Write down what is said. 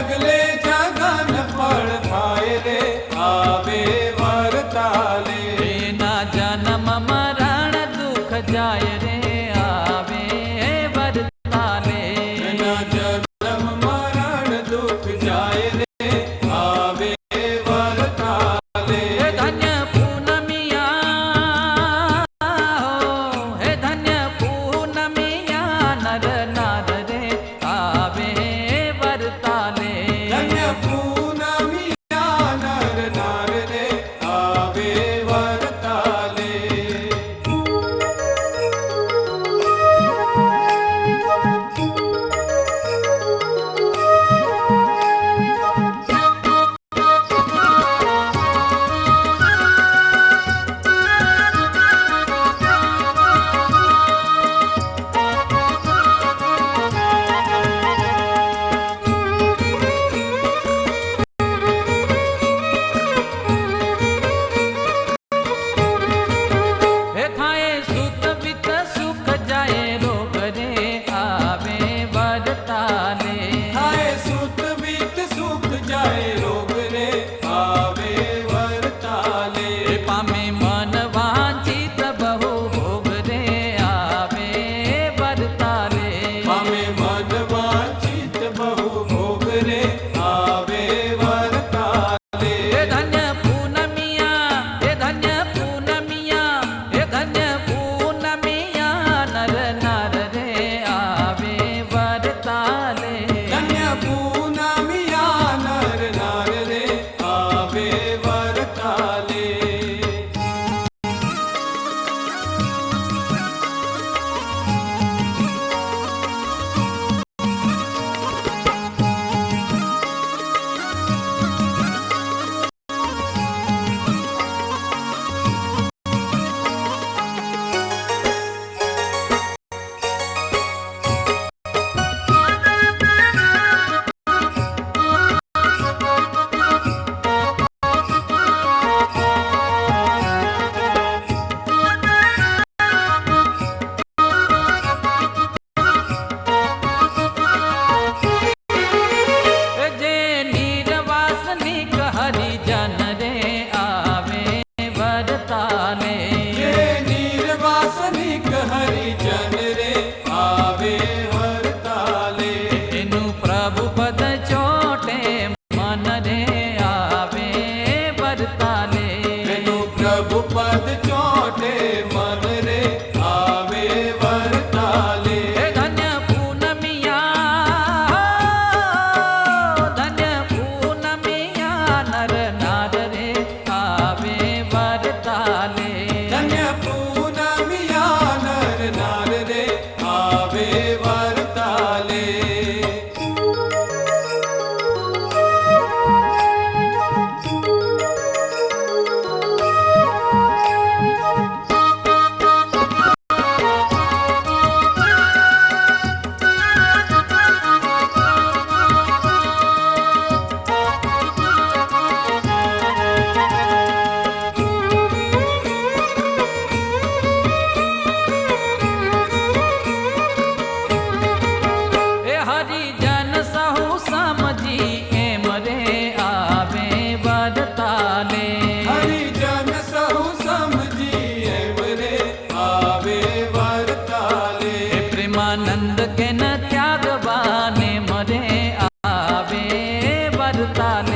जगले जगन फल खाए रे आवे वरताले। ना जन्म मरण दुख जाय रे आवे वरताले। ना जन्म मरण दुख जाए रे आवे वरताले। धन्य पूनमिया हे धन्य पूनमिया नर नार रे आवे वरताले। धन्य पूनमिया नर नार रे आवे वरताले। हे खाए सुत वित सुख जाए रोग रे आवे वरताले। खाए सुत बीत सुख जाए रोग रे आवे वरताले। पामे मन वांछित बहु भोग रे आवे वरताले। पामे मन वांछित बहु भोग रे आवे वरताले। हे धन्य पूनमिया हे धन्य पूनमिया हे धन्य पूनमिया नर नार रे आवे वरताले। धन्य पूनमिया नर नार रे आवे वरताले। जे निर्वासनिक हरिजन रे आवे वरताले। ये निर्वासनिक हरिजन रे आवे वरताले। तेनु प्रभु पद चोटे मन रे आवे वरताले। तेनु प्रभु पद चोटे मन रे आवे वरताले। हे धन्य पूनमिया धन्य पूनमिया नर नार रे आवे वरताले। धन्य पूनमिया नर नार रे आवे वरताले। हे हरिजन सहु समझी एम रे आवे वरताले। हरिजन सहु समझी एम रे आवे वरताले। हे प्रेमानंद के न त्यागवाने मरे आवे वरताले।